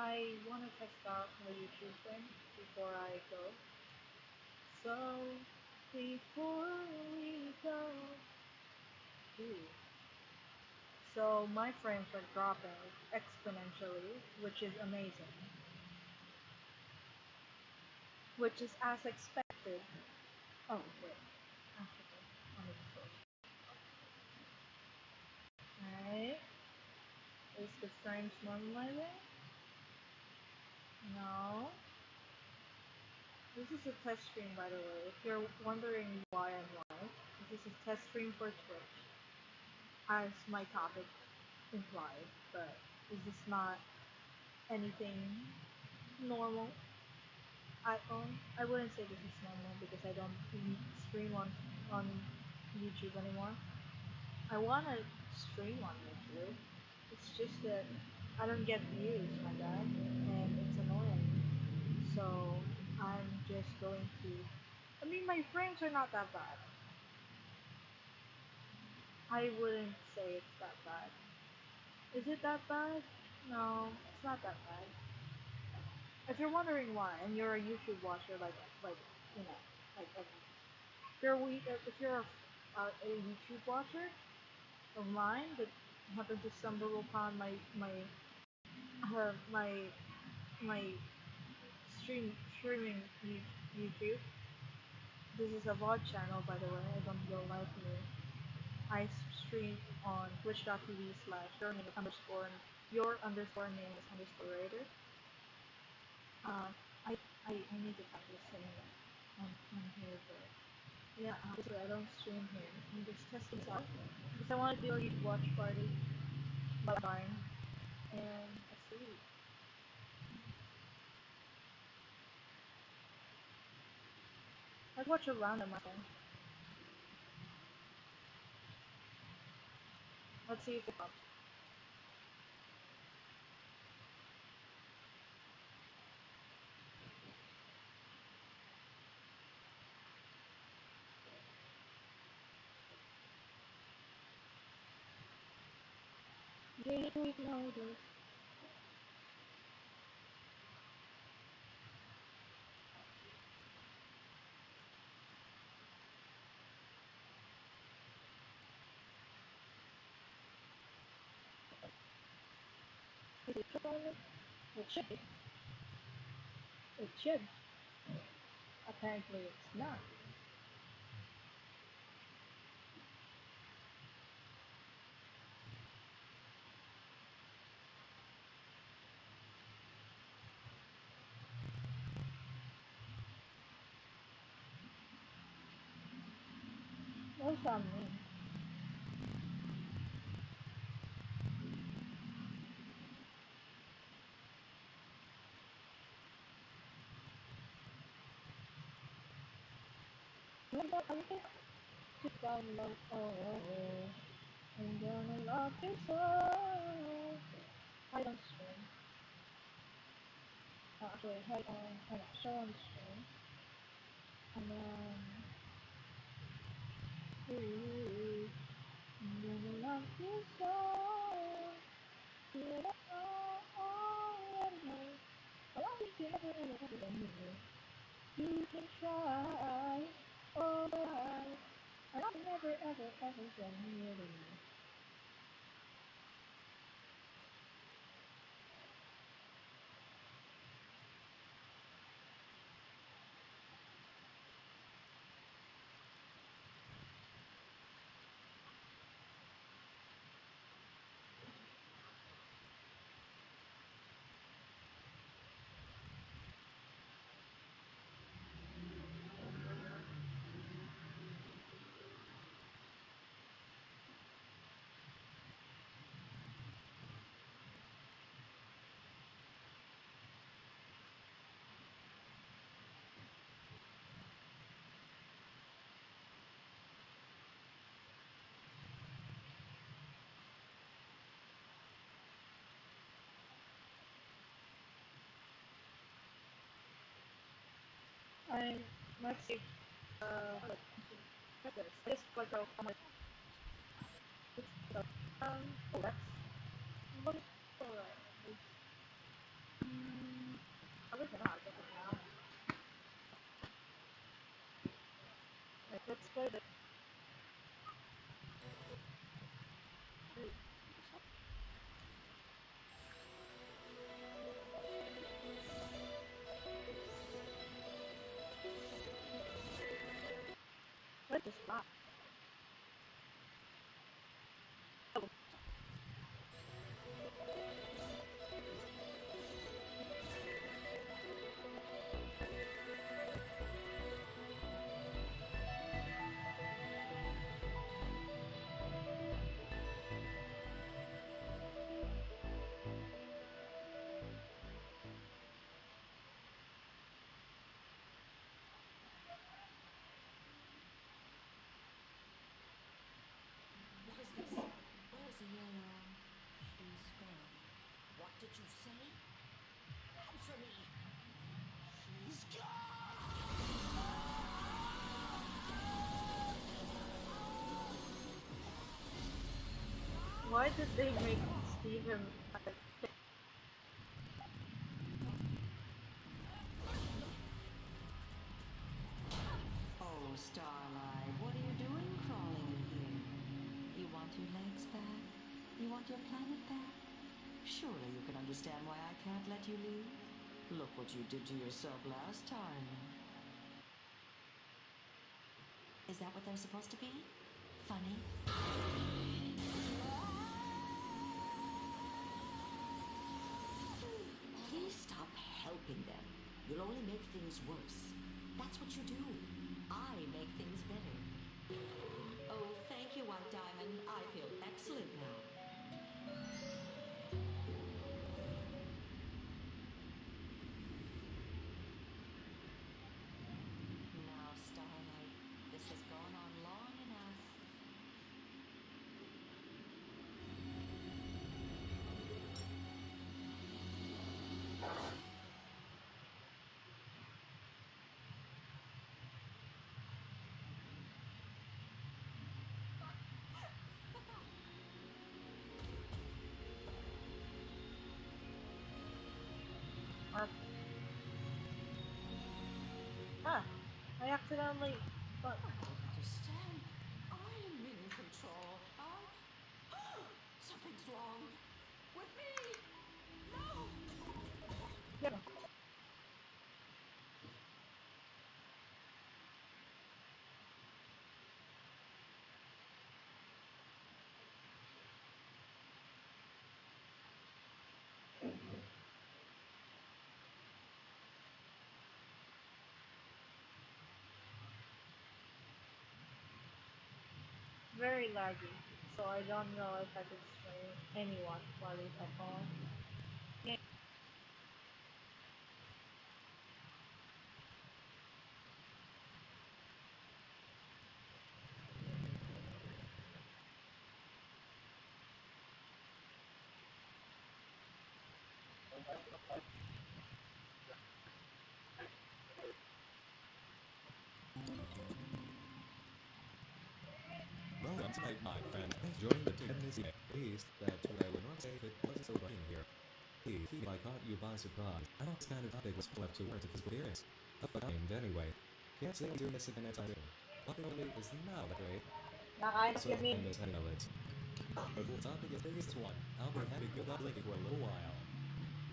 I want to test out my YouTube thing before I go. So, before we go, ooh. So my frames are dropping exponentially, which is amazing, which is as expected. Oh wait, actually, let me just Alright, is the frames normalizing? No. This is a test stream, by the way. If you're wondering why I'm live, this is a test stream for Twitch, as my topic implied, but this is not anything normal. I wouldn't say this is normal because I don't stream on YouTube anymore. I wanna stream on YouTube. It's just that I don't get views, my bad, and it's annoying. So I'm just going to. I mean, my frames are not that bad. I wouldn't say it's that bad. Is it that bad? No, it's not that bad. If you're wondering why, and you're a YouTube watcher, like you know, like if you're a YouTube watcher of mine that happened to stumble upon my my streaming YouTube. This is a VOD channel, by the way. I don't go live here. I stream on twitch.tv/, your underscore name is underscore raider. Uh, I need to practice saying that on here, but yeah, obviously I don't stream here. I'm just testing this out because I want to do a YouTube watch party by mine, and let's see. Let's watch a random thing. Let's see if it pops. Did we notice? Is it trolling? It should be. It should. Apparently it's not. What does that mean? I'm gonna sit down low. Oh, oh, oh. I'm gonna love you so. I don't stream. Actually, I show on the stream. And then, ooh, I'm gonna love you so. Yeah, oh, I know. I want you to never, ever, ever let me go. You can try, oh, but I'll never, ever, ever get near to you. I'm, let's see, what's this? This like a, oh, that's, what is, alright. Probably not. Get it now. Right, let's play this. What is that? Oh, What is this? Where is the yellow? She's gone. What did you say? Answer me! She's gone! why did they make Steven like Oh, Starlight, what are you doing crawling in here? You want your legs back? You want your planet back? Surely you can understand why I can't let you leave. Look what you did to yourself last time. Is that what they're supposed to be? Funny? Please stop helping them. You'll only make things worse. That's what you do. I make things better. Oh, thank you, White Diamond. I feel excellent now. Now, Starlight, this has gone on long enough. Mark? Ah, I accidentally. But I don't understand. I'm in control. Something's wrong with me. No! yeah, very laggy. So I don't know if I could stream anyone while it's echoing. Yeah. Welcome tonight, my friend. Thanks for joining the team this evening. At least, that's what I would not say if it wasn't so bright in here. Hey, I caught you by surprise. I thought this kind of topic was full up to words of physical appearance. Of a kind, anyway. Can't say I'm doing this again anytime soon. Walking away is not that great. Nakain So, of I Yamin. miss heading out it. But for a topic as big as this one, I'll be happy to go down licking for a little while.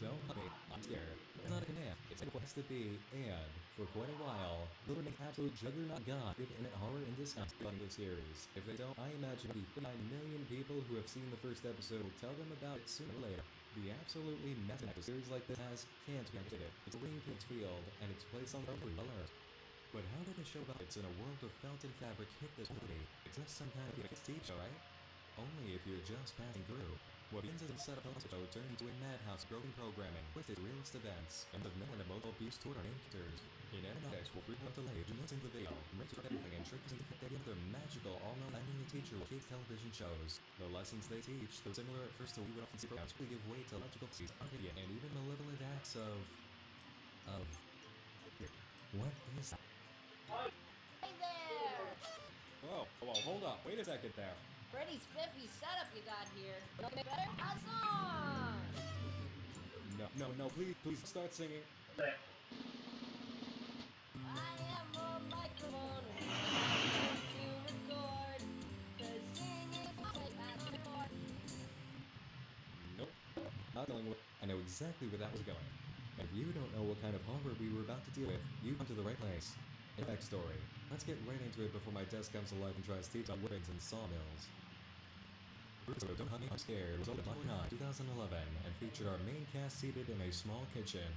Don't hug me, I'm scared. It's not a command, it's what it has to be, and for quite a while, will remain absolute juggernaut god of internet horror in disgust on the series. If they don't, I imagine the 39 million people who have seen the first episode will tell them about it sooner or later. The absolutely massive series like this has can't be understated. It's a green king's field, and its place on the well earned. But how did a show about it's in a world of felt and fabric hit this movie? It's just some kind of TV show, right? Only if you're just passing through. What begins as a setup show turns into a madhouse broken programming, twisted realist events, and the villain emotional abuse toward our main characters. In animatics will frequent delay, do not in the video, makes everything and tricks into the other magical, all-known ending the teacher with kids television shows. The lessons they teach, though similar at first to we would often see programs, will give way to logical disease, arcadian, and even malevolent acts of what is that? Hey there! Oh, well, hold up, wait a second there. Pretty spiffy setup you got here. Don't get better? Awesome! No, please start singing. I am a microphone connected to record. 'Cause singing is my passport. Nope. Not going with. I know exactly where that was going. And if you don't know what kind of horror we were about to deal with, you've come to the right place. In backstory, let's get right into it before my desk comes alive and tries to teach about woodwinds and sawmills. First episode, Don't Hug Me, I'm Scared, was opened July 9, 2011, and featured our main cast seated in a small kitchen.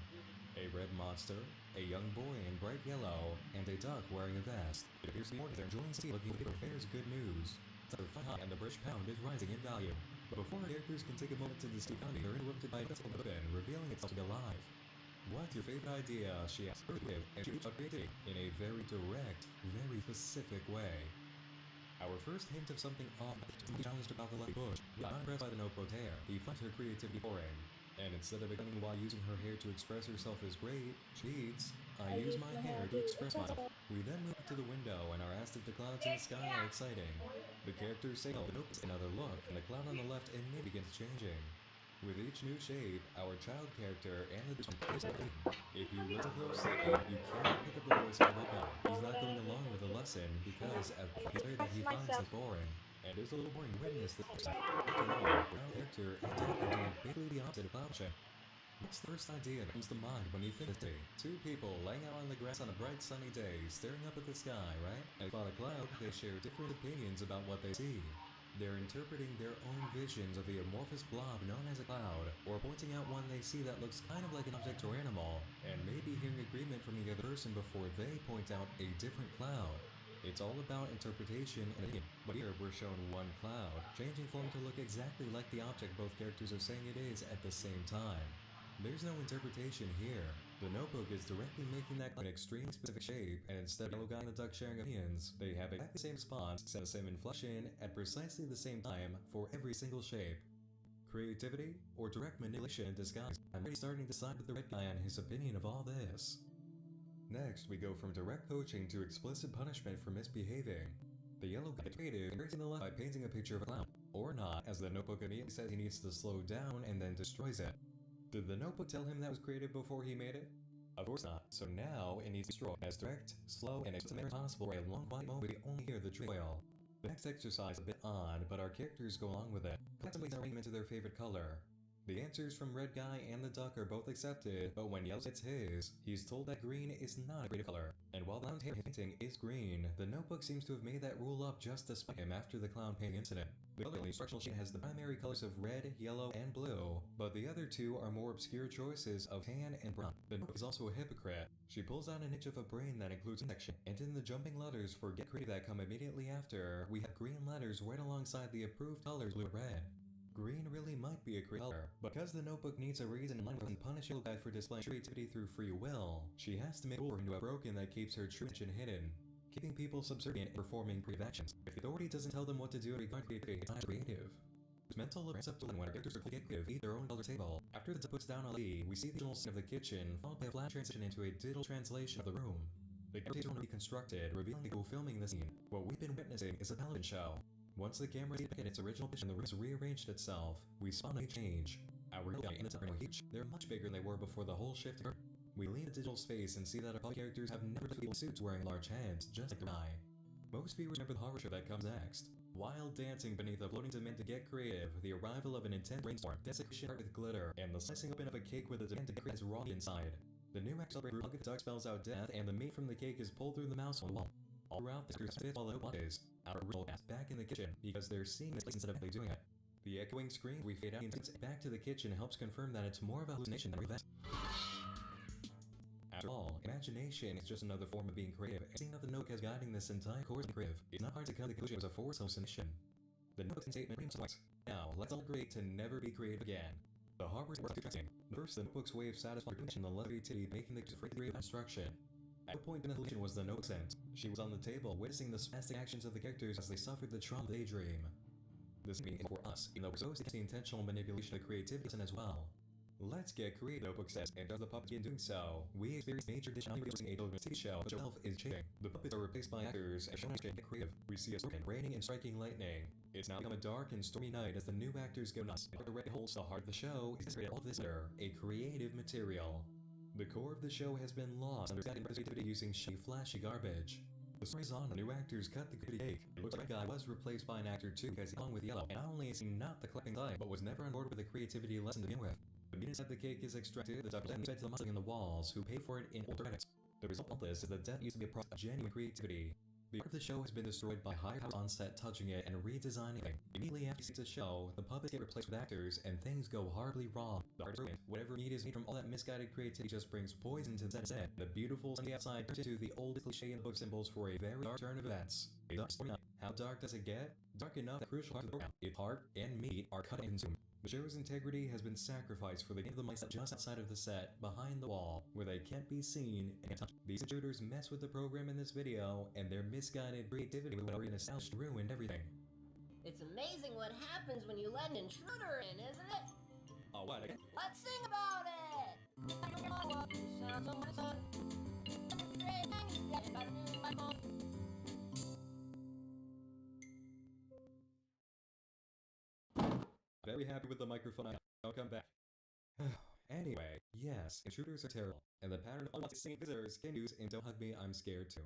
A red monster, a young boy in bright yellow, and a duck wearing a vest. It appears to be morning. They're enjoying tea looking for bears good news. They're flying high and the British pound is rising in value. But before our characters can take a moment to discuss the economy, they're interrupted by a vessel open, revealing itself to be alive. What's your favorite idea? She asks her with, and she about creativity in a very direct, very specific way. Our first hint of something off is challenged about the lucky bush. Not impressed by the notebook hair, he finds her creativity boring. And instead of explaining why using her hair to express herself is great, she reads, I use my hair to express myself. We then move to the window and are asked if the clouds in the sky are exciting. The characters say no, but nope, another look, and the cloud on the left immediately begins changing. With each new shape, our child character and the face are clean. If you listen closely, you cannot pick up the voice of the red guy. He's not going along with the lesson because he's clear that he finds it boring. And is a little boring to witness this person. After all, our character and Doc are doing basically the opposite of cloud shape. What's the first idea that comes to mind when you think of the day? Two people laying out on the grass on a bright sunny day, staring up at the sky, right? And about a cloud, they share different opinions about what they see. They're interpreting their own visions of the amorphous blob known as a cloud, or pointing out one they see that looks kind of like an object or animal, and maybe hearing agreement from the other person before they point out a different cloud. It's all about interpretation and opinion, but here we're shown one cloud, changing form to look exactly like the object both characters are saying it is at the same time. There's no interpretation here. The notebook is directly making that cloud an extremely specific shape, and instead of yellow guy and the duck sharing opinions, they have exactly the same response and the same inflection at precisely the same time for every single shape. Creativity or direct manipulation in disguise? I'm already starting to side with the red guy on his opinion of all this. Next, we go from direct coaching to explicit punishment for misbehaving. The yellow guy is creative, embracing the left by painting a picture of a clown. Or not, as the notebook immediately says he needs to slow down and then destroys it. Did the notebook tell him that was creative before he made it? Of course not, so now it needs to destroy as direct, slow, and as possible for a long quiet moment we only hear the trail. The next exercise is a bit odd, but our characters go along with it. Collectively arrange them into their favorite color. The answers from Red Guy and the Duck are both accepted, but when Yellow gets his, he's told that green is not a creative color. And while the clown painting is green, the notebook seems to have made that rule up just to spite him after the clown painting incident. The color instructional sheet has the primary colors of red, yellow, and blue, but the other two are more obscure choices of tan and brown. The notebook is also a hypocrite. She pulls out an image of a brain that includes a section, and in the jumping letters for Get Creative that come immediately after, we have green letters right alongside the approved colors blue and red. Green really might be a creative color, but because the notebook needs a reason in line with and punish Yellow Guy for displaying creativity through free will, she has to make a rule into a broken that keeps her true intention hidden, keeping people subservient and performing creative actions. If the authority doesn't tell them what to do regarding creativity, it's not creative. There's mental events up to when our characters are get creative, eat their own color table. After the duck puts down a Lee, we see the original scene of the kitchen, followed by a flash transition into a digital translation of the room. The characters are reconstructed, revealing the people filming the scene. What we've been witnessing is a television show. Once the camera is back in its original position and the room has rearranged itself, we spawn a change. Our guy and the duck are huge. They're much bigger than they were before the whole shift occurred. We leave the digital space and see that our puppet characters have never been people in suits wearing large heads, just like their eye. Most viewers remember the horror show that comes next. Wild dancing beneath a floating demand to get creative, the arrival of an intense rainstorm, desecration art with glitter, and the slicing open of a cake with a demand to get creative raw inside. The new actor celebrates the duck spells out death, and the meat from the cake is pulled through the mouse on the wall. All throughout this group fits while the hope is our original cast back in the kitchen because they're seeing this place instead of actually doing it. The echoing scream we fade out and back to the kitchen helps confirm that it's more of a hallucination than a event. After all, imagination is just another form of being creative, and seeing that the notebook has guiding this entire course of creative, it's not hard to come to the conclusion it was a forced hallucination. The notebook's statement remains twice. Now, let's all agree to never be creative again. The horrors were interesting. First, the notebook's way of satisfying the love of creativity, making the free of instruction. At what point in the hallucination was the notebook sent? She was on the table, witnessing the spastic actions of the characters as they suffered the trauma of the daydream. This meaning is for us, even though we're so the intentional manipulation of creativity as well. Let's get creative, notebook says, and does the puppet begin doing so? We experience major addition using a children's TV show, but itself is changing. The puppets are replaced by actors, and shown as get creative. We see a storm, raining and striking lightning. It's now become a dark and stormy night as the new actors go nuts. The red holds the heart of the show is all this litter, a creative material. The core of the show has been lost under creativity using flashy garbage. The story's on, the new actors cut the good cake. It looks like the guy was replaced by an actor too because along with Yellow, and not only is he not the collecting type, but was never on board with the creativity lesson to begin with. The meat inside the cake is extracted, the duck then fed to the muscling in the walls, who pay for it in older credits. The result of this is that death used to be a product of genuine creativity. The art of the show has been destroyed by high powers on set touching it and redesigning it. Immediately after the show, the puppets get replaced with actors, and things go horribly wrong. The art is ruined. Whatever meat is made from all that misguided creativity just brings poison to the set instead. The beautiful sunny outside turns into the oldest cliche in the book symbols for a very dark turn of events. A dark story. How dark does it get? Dark enough that crucial parts of the program, its heart and meat, are cut and consumed. The show's integrity has been sacrificed for the gain of the mice just outside of the set, behind the wall, where they can't be seen and can't touch. These intruders mess with the program in this video, and their misguided creativity with already established ruined everything. It's amazing what happens when you let an intruder in, isn't it? Oh, what again? Let's sing about it! Sounds so much fun. Great, thanks, get about a new iPhone. Very happy with the microphone. I'll come back. Anyway, yes, intruders are terrible, and the pattern of unwanted visitors continues in Don't Hug Me, I'm Scared Too.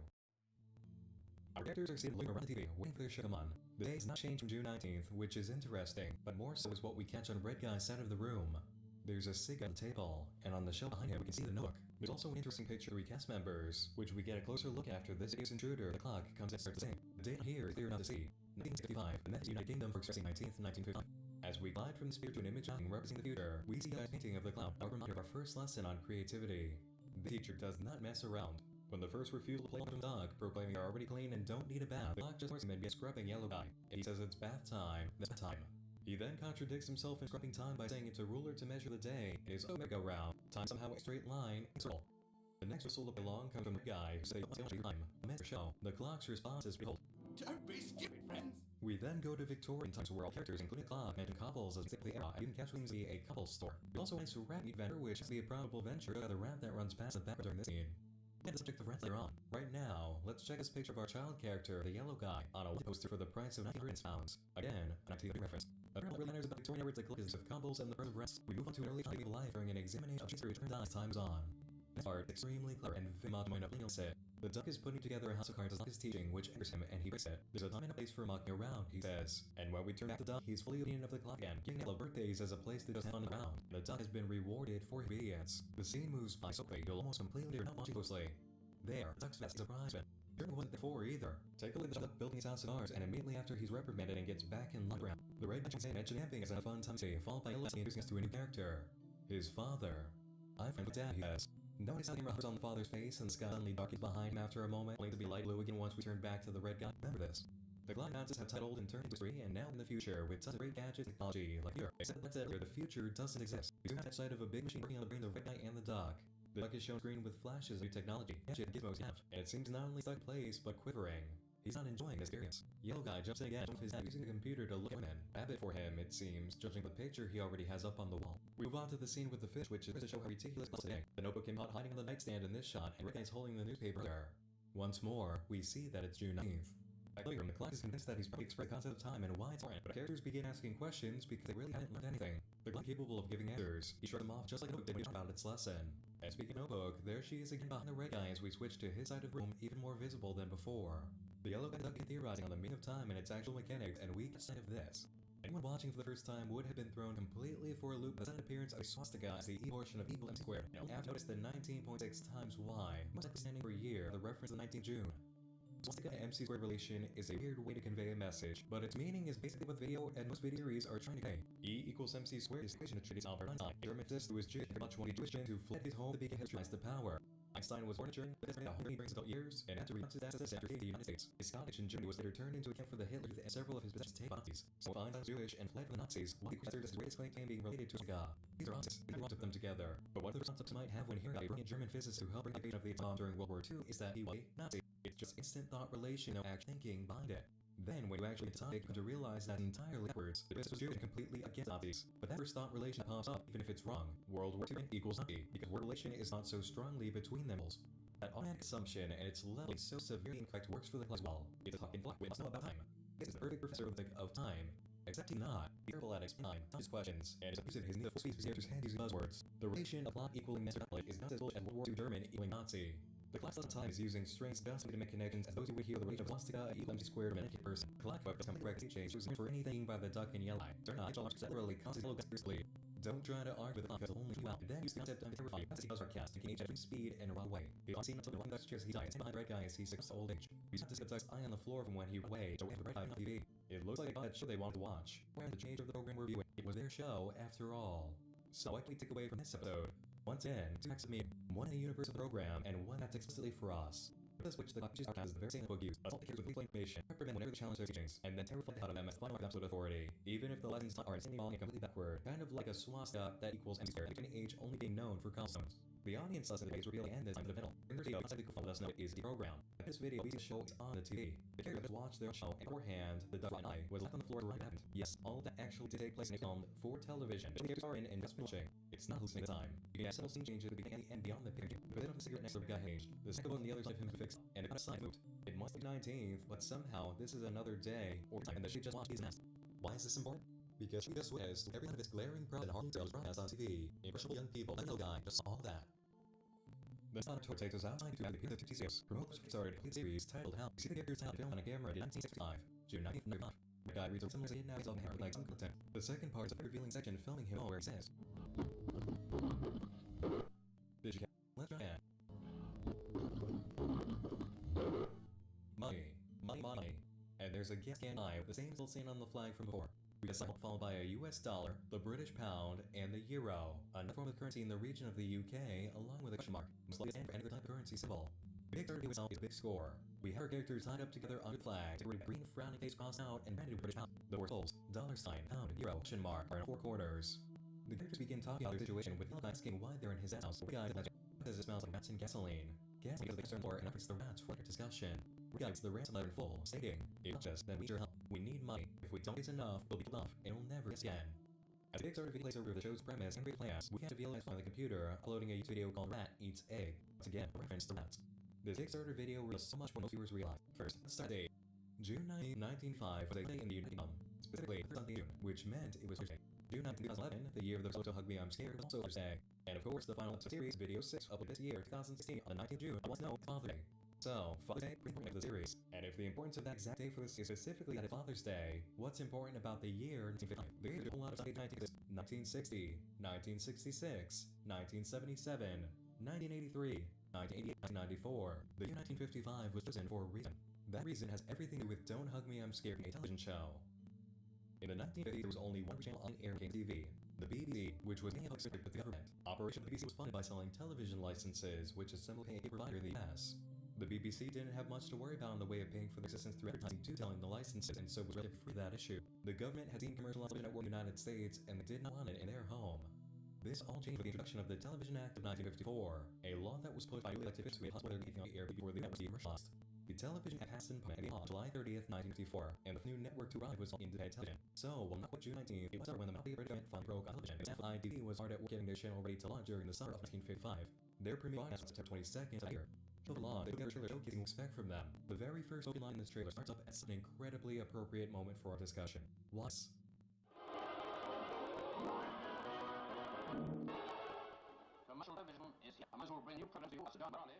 Our characters are sitting around the TV, waiting for their show to come on. The day has not changed from June 19th, which is interesting, but more so is what we catch on Red Guy's side of the room. There's a cig on the table, and on the shelf behind him we can see the notebook. There's also an interesting picture of the cast members, which we get a closer look after this video's intruder. The clock comes and starts to sing. The date here is clear enough to see. 1965, the Methodist United Kingdom for expressing 19th, 1959. As we glide from the spirit to an image representing the future, we see a painting of the cloud, a reminder of our first lesson on creativity. The teacher does not mess around. When the first refusal to play from the dog, proclaiming they're already clean and don't need a bath, the clock just forces him and begins scrubbing Yellow Guy. He says it's bath time, that's bath time. He then contradicts himself in scrubbing time by saying it's a ruler to measure the day, it is a merry-go-round, time somehow a straight line, and circle. The next whistle up along comes from the guy who says time. The measure show. The clock's response is behold. Don't be stupid, friends. We then go to Victorian times where all characters, including the clock, mention couples as the era, and catch what seems to be a couple store. We also went to rat meat vendor, which is the improbable venture of the rat that runs past the background during this scene. And the subject of rats later on. Right now, let's check this picture of our child character, the Yellow Guy, on a poster for the price of 19 pounds. Again, a 1930 reference. A pair of letters about Victorian words like collections of couples and the birth of rats. We move on to an early childhood life during an examination of Shakespeare turns on as time goes on. This part, extremely clever and very much of said. The duck is putting together a house of cards as his teaching, which angers him, and he breaks it. There's a time and a place for mucking around, he says. And when we turn back to the duck, he's fully obedient of the clock again, giving Yellow birthdays as a place that does on the ground. The duck has been rewarded for his obedience. The scene moves by so quickly, you'll almost completely not watching closely. There, the duck's fast surprised. Jeremy wasn't there before either. Take a look at the duck building his house of cards, and immediately after he's reprimanded and gets back in line around. The red mention camping is a fun time to see, followed by Yellow introducing us to a new character. His father. I'm friends with Dad, he says. Notice how the camera hovers on the father's face and the sky suddenly darkens behind him after a moment, only to be light blue again once we turn back to the red guy. Remember this. The clock announces have titled and turned into history and now in the future with tons of great gadgets and technology like here. Except that's it, where the future doesn't exist. We zoom out sight of a big machine working on the brain of the red guy and the duck. The duck is shown screen with flashes of new technology, gadget gizmos have, and it seems not only stuck in place but quivering. He's not enjoying this experience. Yellow Guy jumps in again with his dad using the computer to look at women. Habit for him, it seems, judging the picture he already has up on the wall. We move on to the scene with the fish, which is to show how ridiculous it's today. The notebook came out hiding on the nightstand in this shot, and Red Guy's holding the newspaper there. Once more, we see that it's June 9th. Earlier, the clock is convinced that he's probably expressed the concept of time and why it's important, but characters begin asking questions because they really haven't learned anything. The clock capable of giving answers. He shrugged them off just like the notebook did when he talked about its lesson. And speaking of notebook, there she is again behind the red guy as we switch to his side of the room, even more visible than before. The yellow guy is theorizing on the meaning of time and its actual mechanics, and we get sight of this. Anyone watching for the first time would have been thrown completely for a loop by the sudden appearance of a swastika as the E portion of equal MC squared. Now, you have to notice the 19.6 times Y, most likely standing for year, the reference to the 19th June. Swastika and MC squared relation is a weird way to convey a message, but its meaning is basically what video and most video series are trying to convey. E equals MC squared is the equation attributed to Albert Einstein, a German physicist who was Jewish, very much one of the Jewish men who fled his home to begin history to power. Einstein was born in Germany, but has spent 100 adult years, and had to renounce his ancestors after fleeing the United States. His Scottish in Germany was later turned into a camp for the Hitler Youth and several of his possessions taken by Nazis. So Einstein was Jewish and fled from the Nazis, while he considered his greatest claim being related to Swastika. These are opposites, they took them together. But what the response might have when hearing about a brilliant German physicist who helped bring the invasion of the atom during World War II is that he was a Nazi. It's just instant thought relation, no actual thinking behind it. Then, when you actually decide, you come to realize that entirely backwards. The physicist was Jewish and completely against Nazis. But that first thought relation pops up, even if it's wrong. World War II equals Nazi, because word relation is not so strongly between them. That automatic assumption and its level is so severely incorrect works for the class as well. It's a talking clock, we must know about time. This is the perfect professor of time. Except he's not. He's terrible at explaining his questions, and is abusive his need of full speech answers and using buzzwords. The relation of plot equaling Master Catholic is not as bullshit as World War II German equaling Nazi. The class at the time is using strange just to make connections as those who would hear the rage of swastika equal MC squared of an American person. Black book does come correct change for anything by the duck and yellow. Turn on literally causes yellow seriously. Don't try to argue with the because only you out. And then use the concept of terrifying as he does our cast and can age at speed and run away. He also seen until the wrong Dutch chairs he died. Same behind red guy as he's 6 old age. We saw this Dutch's eye on the floor from when he ran away. So we have the red eye on TV. It looks like a show they wanted to watch. We're the change of the program we're viewing. It was their show after all. So what can we take away from this episode? Once again, two acts of meaning, one in the universe of the program, and one that's explicitly for us. This which the Caucasian podcast is the very same book used, assault the kids with lethal information, reprimand whenever they challenge their teachings, and then terrify the hell out of them as the final absolute authority, even if the lessons are insanely wrong and completely backward, kind of like a swastika that equals MC squared, and age only being known for cobblestones. The audience lesson is revealing and this time to the middle. Bring their video outside the let us know it is the program. In this video, we see the show is on the TV. The characters watched their show, and beforehand, the Dutch eye was left on the floor right happened. Yes, all of that actually did take place in a film for television. The characters are in and just finishing. It's not hallucinating the time. You can have several scene changes at the beginning and beyond the picture. The bit of the cigarette next to the guy aged. The second one on the other side of him was fixed, and it got aside moved. It must be 19th, but somehow this is another day or time, and the she just watched his nest. Why is this important? Because she just witnessed every one of his glaring problems and harmful tales broadcast on TV. Impressionable young people, that little guy, just all that. The Sonic Tour takes us outside to the appeal of 56. Promoters started a series titled How. See the characters titled film on a camera in 1965, June 1995. The guy reads a similar scene now he's on hair like some content. The second part is a revealing section filming him where he says, did you let's try it. Money. And there's a gas can eye with the same little scene on the flag from before. We get followed by a US dollar, the British pound, and the euro, another form of currency in the region of the UK, along with a question mark, most likely stand for any other type of currency symbol. The big starter itself is a big score. We have our characters lined up together under the flag, with a green frowning face crossed out and branded with British pound. The words souls, dollar sign, pound, euro, question mark are in 4 corners. The characters begin talking about their situation with the guy asking why they're in his house. The guy says it smells like rats and gasoline. Gas because the concern for and updates the rats for discussion. Guides the ransom letter in full, stating, it's not just that we need your help, we need money. If we don't get enough, we'll be killed off, and we'll never get again. As the Kickstarter video plays over the show's premise and great plans, we can't reveal on the computer, uploading a YouTube video called Rat Eats Egg. Once again, a reference to rats. This Kickstarter video reveals so much more most viewers realize. First, the start date. June 9, 1905 was a day in the United Kingdom, specifically the 3rd June, which meant it was Thursday. June 9, 2011, the year of the Don't Hug Me, I'm Scared, was also Thursday. And of course, the final episode series, Video 6, uploaded this year, 2016, on the 19th of June, I want to know Father's Day. So, Father's Day, pretty important of the series. And if the importance of that exact day for this is specifically that it's Father's Day, what's important about the year 1955? There's a whole lot of stuff 1960, 1966, 1977, 1983, 1988, 1994. The year 1955 was chosen for a reason. That reason has everything to do with Don't Hug Me, I'm Scared, a television show. In the 1950s, there was only one channel on air in TV, the BBC, which was mainly public with the government. Operation BBC was funded by selling television licenses, which is similar to a provider in the US. The BBC didn't have much to worry about in the way of paying for their existence through advertising to selling the licenses, and so was relatively free of that issue. The government had seen commercialized television network in the United States, and they did not want it in their home. This all changed with the introduction of the Television Act of 1954, a law that was pushed by newly elected officials who made possible anything on the air before the network was commercialized. The Television Act passed in Parliament on July 30th, 1954, and the new network to arrive was independent television. So, while not quite June 19th, it was when the monopoly of British finally broke on television, and ITV was hard at work getting their channel ready to launch during the summer of 1955. Their premiere broadcast was September 22nd of that year. Over long, they put together a trailer showcasing what we expect from them. The very first spoken line in this trailer starts up at an incredibly appropriate moment for our discussion. Watch. Commercial television is here. Commercial will bring you programs to you. Done, Barley.